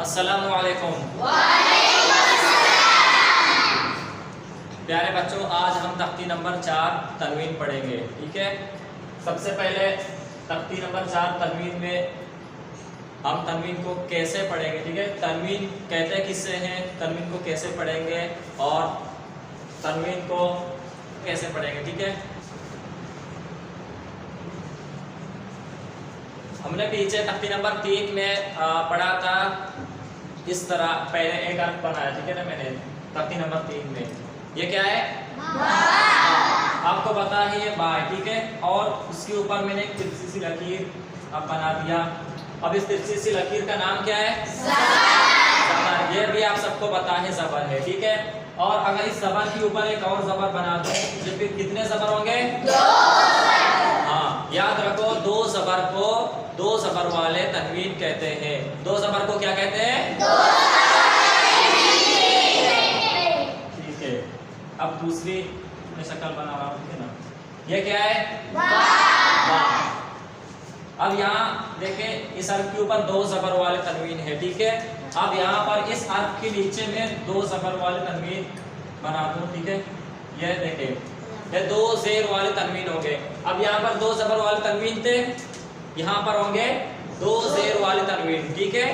अस्सलामु अलैकुम। प्यारे बच्चों, आज हम तख्ती नंबर 4 तनवीन पढ़ेंगे। ठीक है, सबसे पहले तख्ती नंबर 4 तनवीन में हम तनवीन को कैसे पढ़ेंगे। ठीक है, तनवीन कहते किससे हैं, तनवीन को कैसे पढ़ेंगे और तनवीन को कैसे पढ़ेंगे। ठीक है, हमने पीछे तख्ती नंबर 3 में पढ़ा था इस तरह। पहले एक अर्थ बनाया, ठीक है ना, मैंने तख्ती नंबर 3 में ये क्या है, आपको पता है ये बा है। ठीक है, और उसके ऊपर मैंने एक तिरछी सी लकीर अब बना दिया। अब इस तिरछी सी लकीर का नाम क्या है, ज़बर। ये भी आप सबको पता है ज़बर है। ठीक है, और अगर इस ज़बर के ऊपर एक और ज़बर बना दो तो फिर कितने ज़बर होंगे, हाँ याद रखो, दो ज़बर को दो ज़बर वाले तनवीन कहते हैं। दो ज़बर को क्या कहते हैं, ठीक है। अब दूसरी मैं शक्ल बना रहा हूँ ना, ये क्या है, बा। अब यहाँ देखें, इस अर्फ के ऊपर दो ज़बर वाले तनवीन है। ठीक है, अब यहाँ पर इस अर्फ के नीचे में दो ज़बर वाले तनवीन बना दूँ। ठीक है, ये देखें, ये दो ज़ेर वाले तनवीन होंगे। अब यहाँ पर दो ज़बर वाले तनवीन थे, यहाँ पर होंगे दो ज़ेर वाले तनवीन। ठीक है,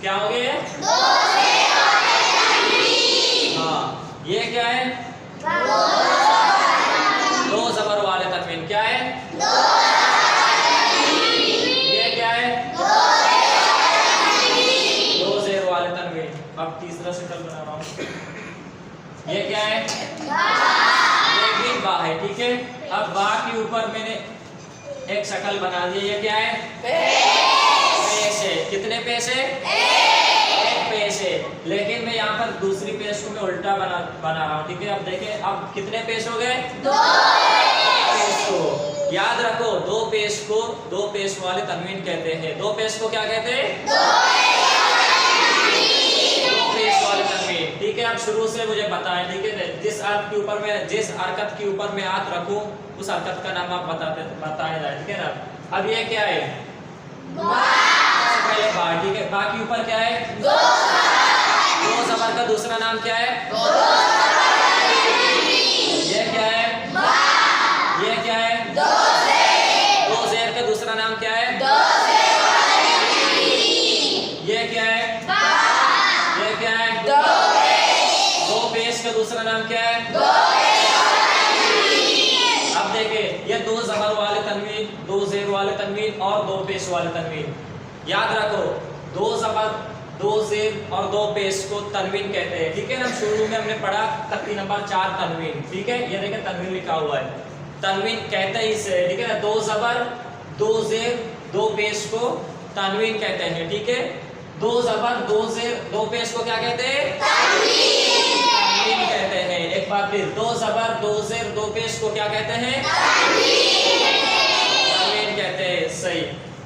क्या होंगे, दो ज़ेर वाले तनवीन। हाँ, ये क्या है, दो ज़बर वाले तनवीन। क्या है, ये क्या है, दो ज़ेर वाले तनवीन। अब तीसरा शक्ल बना रहा हूँ, ये क्या है, ये भी बा है। ठीक है, अब बा के ऊपर मैंने एक शक्ल बना दी। ये क्या है, पेश है। कितने पेश है, एक पेश है। लेकिन मैं यहाँ पर दूसरी पेश को मैं उल्टा बना रहा हूँ। ठीक है, अब देखें, अब कितने पेश हो गए, दो पेश को। याद रखो, दो पेश को दो पेश वाले तनवीन कहते हैं। दो पेश को क्या कहते हैं, दो पेश वाले तनवीन। ठीक है, अब शुरू से मुझे बताएं। ठीक है, जिस अर्थ के ऊपर मैं जिस हरकत के ऊपर मैं हाथ रखूं उस हरकत का नाम आप बताया जाए। ठीक है ना। अब ये क्या है, पहले बा। ठीक है, बा के ऊपर क्या है, दो ज़बर का दूसरा नाम क्या है, ये क्या है, ये क्या है, दो ज़ेर का दूसरा नाम क्या है, ये क्या है, ये क्या है, दो पेश का दूसरा नाम क्या है, अब देखिए, ये दो ज़बर वाले तनवीन, दो ज़ेर वाले तनवीन और दो पेश वाले तनवीन। याद रखो, दो ज़बर, दो ज़ेर और दो पेश को तनवीन कहते हैं। ठीक है ना, शुरू में हमने पढ़ा तख्ती नंबर 4 तनवीन। ठीक है, ये देखिए तनवीन लिखा हुआ है, तनवीन कहते हैं इसे। ठीक है ना, दो ज़बर, दो ज़ेर, दो पेश को तनवीन कहते हैं। ठीक है, दो ज़बर, दो ज़ेर, दो पेश को क्या कहते हैं, तनवीन कहते हैं। एक बार फिर, दो ज़बर, दो ज़ेर, दो पेश को क्या कहते हैं, तनवीन कहते हैं। सही।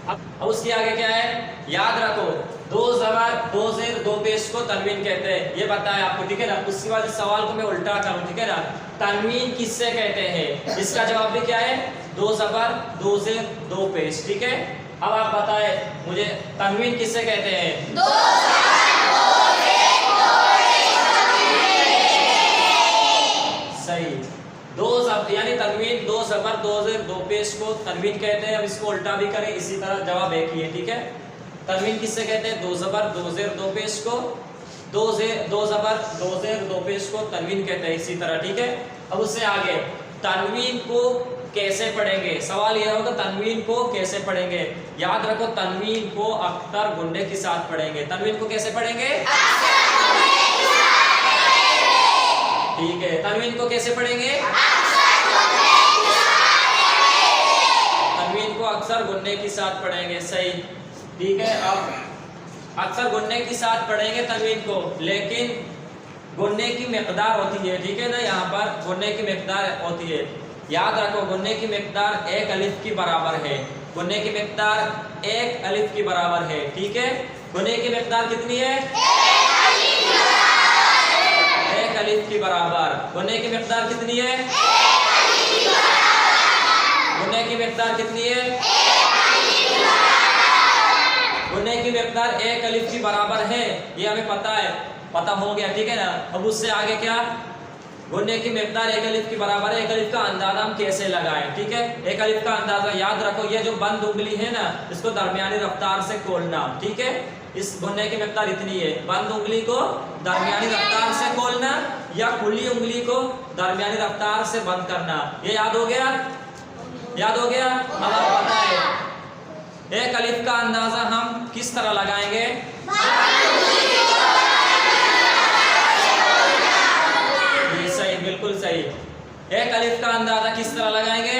अब उसके आगे क्या है, याद रखो, दो ज़बर, दो ज़ेर, दो पेश को तनवीन कहते हैं, ये बताया आपको। ठीक है ना, उसके बाद इस सवाल को मैं उल्टा करूं। ठीक है ना, तनवीन किससे कहते हैं, इसका जवाब भी क्या है, दो ज़बर, दो ज़ेर, दो पेश। ठीक है, अब आप बताएं मुझे, तनवीन किससे कहते हैं, दो सही। दो ज़बर यानी तनवीन, दो ज़बर, दो ज़ेर, दो पेश को तनवीन कहते हैं। अब इसको उल्टा भी करें, इसी तरह जवाब एक ही है। ठीक है, तनवीन किससे कहते हैं, दो ज़बर, दो ज़ेर, दो पेश को, दो ज़बर, दो ज़ेर, दो पेश को तनवीन कहते हैं, इसी तरह। ठीक है, अब उससे आगे तनवीन को कैसे पढ़ेंगे, सवाल यह होगा तनवीन को कैसे पढ़ेंगे। याद रखो, तनवीन को अख्तर गुन्ने के साथ पढ़ेंगे। तनवीन को कैसे पढ़ेंगे, ठीक है, तनवीन को कैसे पढ़ेंगे, तनवीन को अक्सर गुन्ने के साथ पढ़ेंगे। सही। ठीक है, अब अक्सर गुन्ने के साथ पढ़ेंगे तनवीन को, लेकिन गुन्ने की मिकदार होती है। ठीक है ना, यहाँ पर गुन्ने की मिकदार होती है। याद रखो, गुन्ने की मिकदार एक अलिफ की बराबर है। गुन्ने की मिकदार एक अलिफ की बराबर है। ठीक है, गुन्ने की मिकदार कितनी है, एक अलिफ की बराबर। गुन्ने की मिकदार कितनी है, गुन्ने की मिकदार कितनी है, गुणने की मिकदार एक अलिफ की बराबर है, ये हमें पता हो गया, ठीक है ना। अब उससे आगे क्या, गुणने की मिकदार एक अलिफ की बराबर है, एक अलिफ का अंदाजा हम कैसे लगाएं, ठीक है। एक अलिफ का अंदाजा याद रखो, ये जो बंद उंगली है ना, इसको दरमियानी रफ्तार से खोलना, ठीक है। इस गुणने की मिकदार इतनी है, बंद उंगली को दरमियानी रफ्तार से खोलना या खुली उंगली को दरमियानी रफ्तार से बंद करना, ये याद हो गया, याद हो गया। अब आप बताएं एक अलिफ का अंदाजा हम किस तरह लगाएंगे। ये सही, बिल्कुल सही। एक अलिफ का अंदाजा किस तरह लगाएंगे,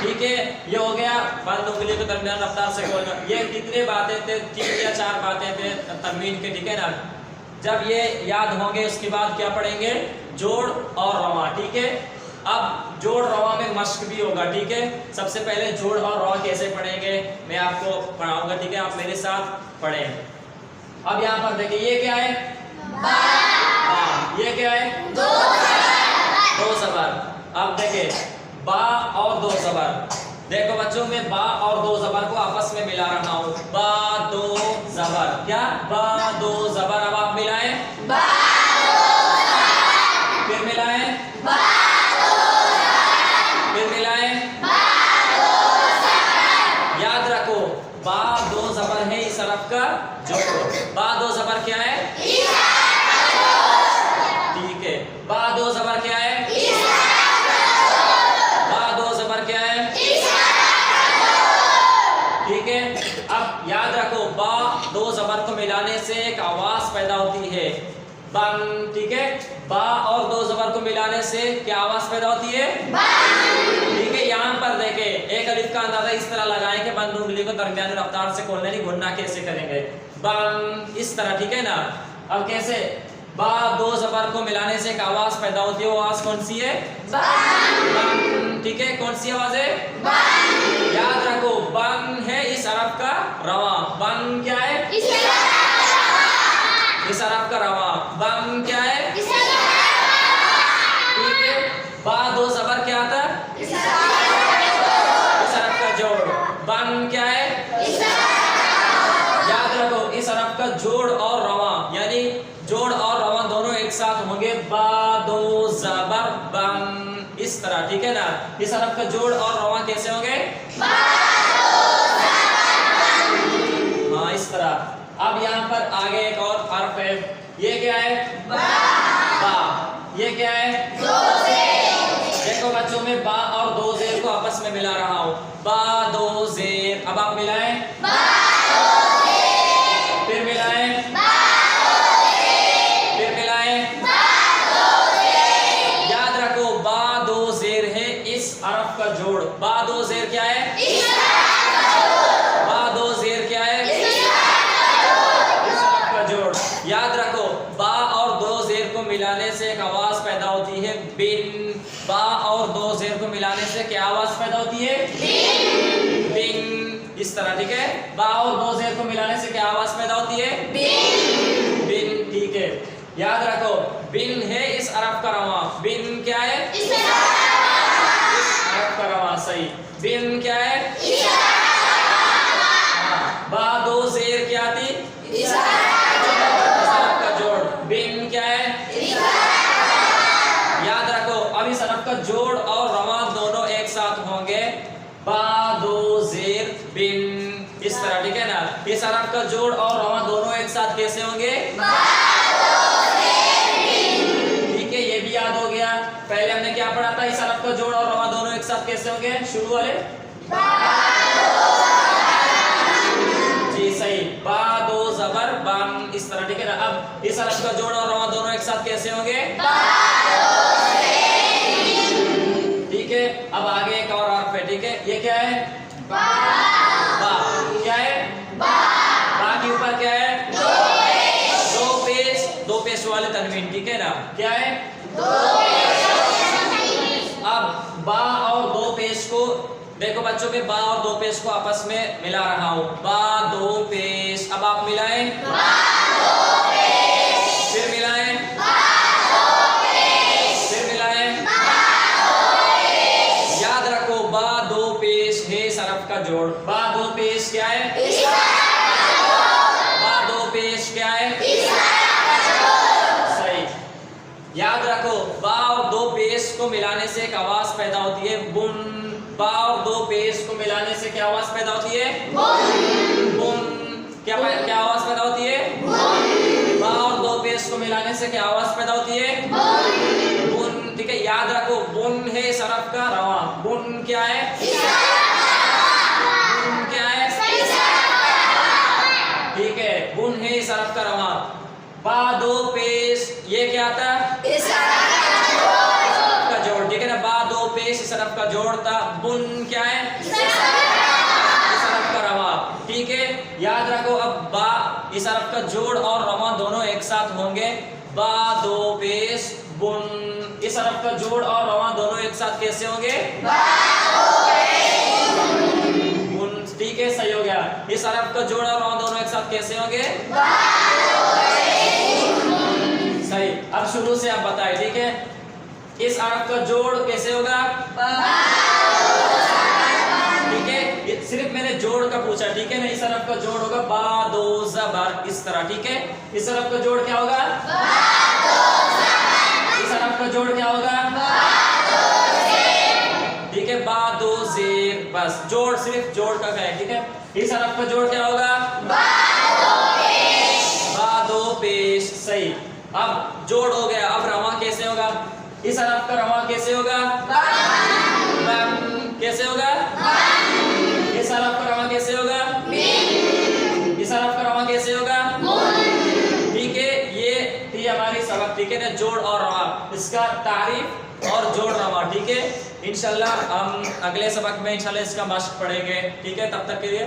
ठीक है। ये हो गया बंद उंगली को दरमियान रफ्तार से खोलना। ये कितने बातें थे, 3 या 4 बातें थे तनवीन के, ठीक है ना। जब ये याद होंगे उसके बाद क्या पढ़ेंगे, जोड़ और रवा, ठीक है। अब जोड़ रवा में मश्क भी होगा, ठीक है। सबसे पहले जोड़ और रवा कैसे पढ़ेंगे मैं आपको पढ़ाऊंगा, ठीक है। आप मेरे साथ पढ़ें। अब यहाँ पर देखिए ये क्या है, ये क्या है, दो ज़बर। अब देखिए बा और 2 ज़बर, देखो बच्चों मैं बा और 2 ज़बर को आपस में मिला रहा हूँ, बा 2 ज़बर, क्या, बा 2 ज़बर। अब आप मिलाएं, फिर मिलाएं, फिर मिलाएं, याद रखो बा 2 ज़बर है इस हरफ का जोड़। बा 2 ज़बर क्या है, ठीक है। बा 2 ज़बर क्या है, बा 2 ज़बर क्या है, ठीक है। अब याद रखो बा 2 ज़बर को मिलाने से एक आवाज पैदा होती है, बन, ठीक है। बा और 2 ज़बर को मिलाने से क्या आवाज पैदा होती है, ठीक है। यहाँ पर देखे एक अलिफ का अंदाजा इस तरह लगाएं कि बंद उंगली को दरमियानी रफ्तार से खोलने की गुणना कैसे करेंगे, बन, इस तरह, ठीक है ना। अब कैसे, बा 2 ज़बर को मिलाने से एक आवाज पैदा होती है, वो आवाज कौन सी है, बन, ठीक है। कौन सी आवाज है, बन। याद रखो बन है इस हरफ का रवा, बन क्या है, इस हरफ का रवा, बन क्या है, ठीक है। बा 2 ज़बर क्या था, इस हरफ का जोड़, बन क्या है, याद रखो इस हरफ का जोड़ और रवा, यानी जोड़ और रवा दोनों एक साथ होंगे, बा 2 ज़बर बन, इस तरह, ठीक है ना। इस हरफ का जोड़ और रवा कैसे होंगे, हाँ इस तरह। अब यहाँ पर आगे एक और हरफ है, ये क्या है, बा, ये क्या है, देखो बच्चों में बा और 2 ज़ेर को आपस में मिला रहा हूँ, बा 2 ज़ेर। अब आप मिलाएं, फिर मिलाएं, फिर मिलाएं, याद रखो बा 2 ज़ेर है इस हरफ का जोड़, बा 2 ज़ेर क्या है, बा 2 ज़ेर क्या है, इस हरफ का जोड़। याद रखो बा और 2 ज़ेर को मिलाने से एक आवाज पैदा होती है, बिन। बा और 2 ज़ेर को मिलाने से क्या आवाज पैदा होती है, बिन, इस तरह, ठीक है। बा और 2 ज़ेर को मिलाने से क्या आवाज पैदा होती है, बिन, ठीक है। याद रखो बिन है इस हरफ का रवा, बिन क्या है, इस हरफ का रवा, सही। बिन क्या है, बा 2 ज़ेर क्या थी, इस हरफ का जोड़, बिन क्या है, याद रखो अब इस हरफ का जोड़ और रवा दोनों एक साथ होंगे, बा 2 ज़ेर बिन, इस तरह, ठीक है ना। इस हरफ का जोड़ और रवा दोनों एक साथ कैसे होंगे, ठीक है। ये भी याद हो गया। पहले हमने क्या पढ़ा था, इस हरफ का जोड़ और रवा दोनों एक साथ कैसे होंगे, शुरू वाले, जी सही, बा 2 ज़बर बन, इस तरह, ठीक है ना। अब इस हरफ का जोड़ और रवा दोनों एक साथ कैसे होंगे, ठीक है। अब आगे एक और हरफ है, ठीक है। ये क्या है, बा, क्या है, बा के ऊपर क्या है, 2 पेश वाले तनवीन, ठीक है ना। क्या है, 2 पेश। अब बा और 2 पेश को देखो बच्चों में बा और 2 पेश को आपस में मिला रहा हूँ, बा 2 पेश। अब आप मिलाएं, फिर मिलाएं, फिर मिलाएं, याद रखो बा 2 जोड़। बा दो पेश क्या है? बा दो पेश क्या है? सही। याद रखो, बा और दो पेश को मिलाने से एक आवाज पैदा होती है बुन। बा और दो पेश को मिलाने से क्या आवाज पैदा होती है? बुन। क्या आवाज पैदा होती है? बा और दो पेश को मिलाने से क्या आवाज पैदा होती है? बुन। ठीक है, याद रखो, बुन है इस हरफ का रवा। बुन क्या है? बुन क्या है? ठीक है, बुन है इस हरफ का रवा। बा दो पेश ये क्या आता है? इस हरफ का जोड़। ठीक है ना, बा दो पेश इस हरफ का जोड़ था। बुन क्या है? इस हरफ का रवा। ठीक है, याद रखो, अब बा इस हरफ का जोड़ और रवा दोनों एक साथ होंगे। बा दो पेश बुन, इस हरफ का जोड़ और रवा दोनों एक साथ कैसे होंगे? बुन। ठीक है, सही हो गया। इस हरफ का जोड़ और रवा दोनों एक साथ कैसे होंगे? सही। अब शुरू से आप बताएं। ठीक है, इस हरफ का जोड़ कैसे होगा? ठीक है, सिर्फ मैंने जोड़ का पूछा। ठीक है ना, इस हरफ का जोड़ होगा बा दो ज़बर, इस तरह। ठीक है, इस हरफ का जोड़ क्या होगा? इस हरफ का जोड़ क्या होगा? ठीक है, बा दो जेर, बस जोड़, सिर्फ जोड़ का कहें। ठीक है, इस हरफ का जोड़ क्या होगा? बा दो पेश। सही। अब जोड़ हो गया, अब रवा कैसे होगा? इस हरफ का रवा कैसे होगा? कैसे होगा? इस हरफ का रवा कैसे होगा? इस हरफ का रवा कैसे होगा? ठीक है, ये थी हमारी सबक। ठीक है ना, जोड़ और रवा, इसका तारीफ और जोड़ रवा। ठीक है, इंशाल्लाह हम अगले सबक में इंशाल्लाह इसका मश्क पढ़ेंगे। ठीक है, तब तक के लिए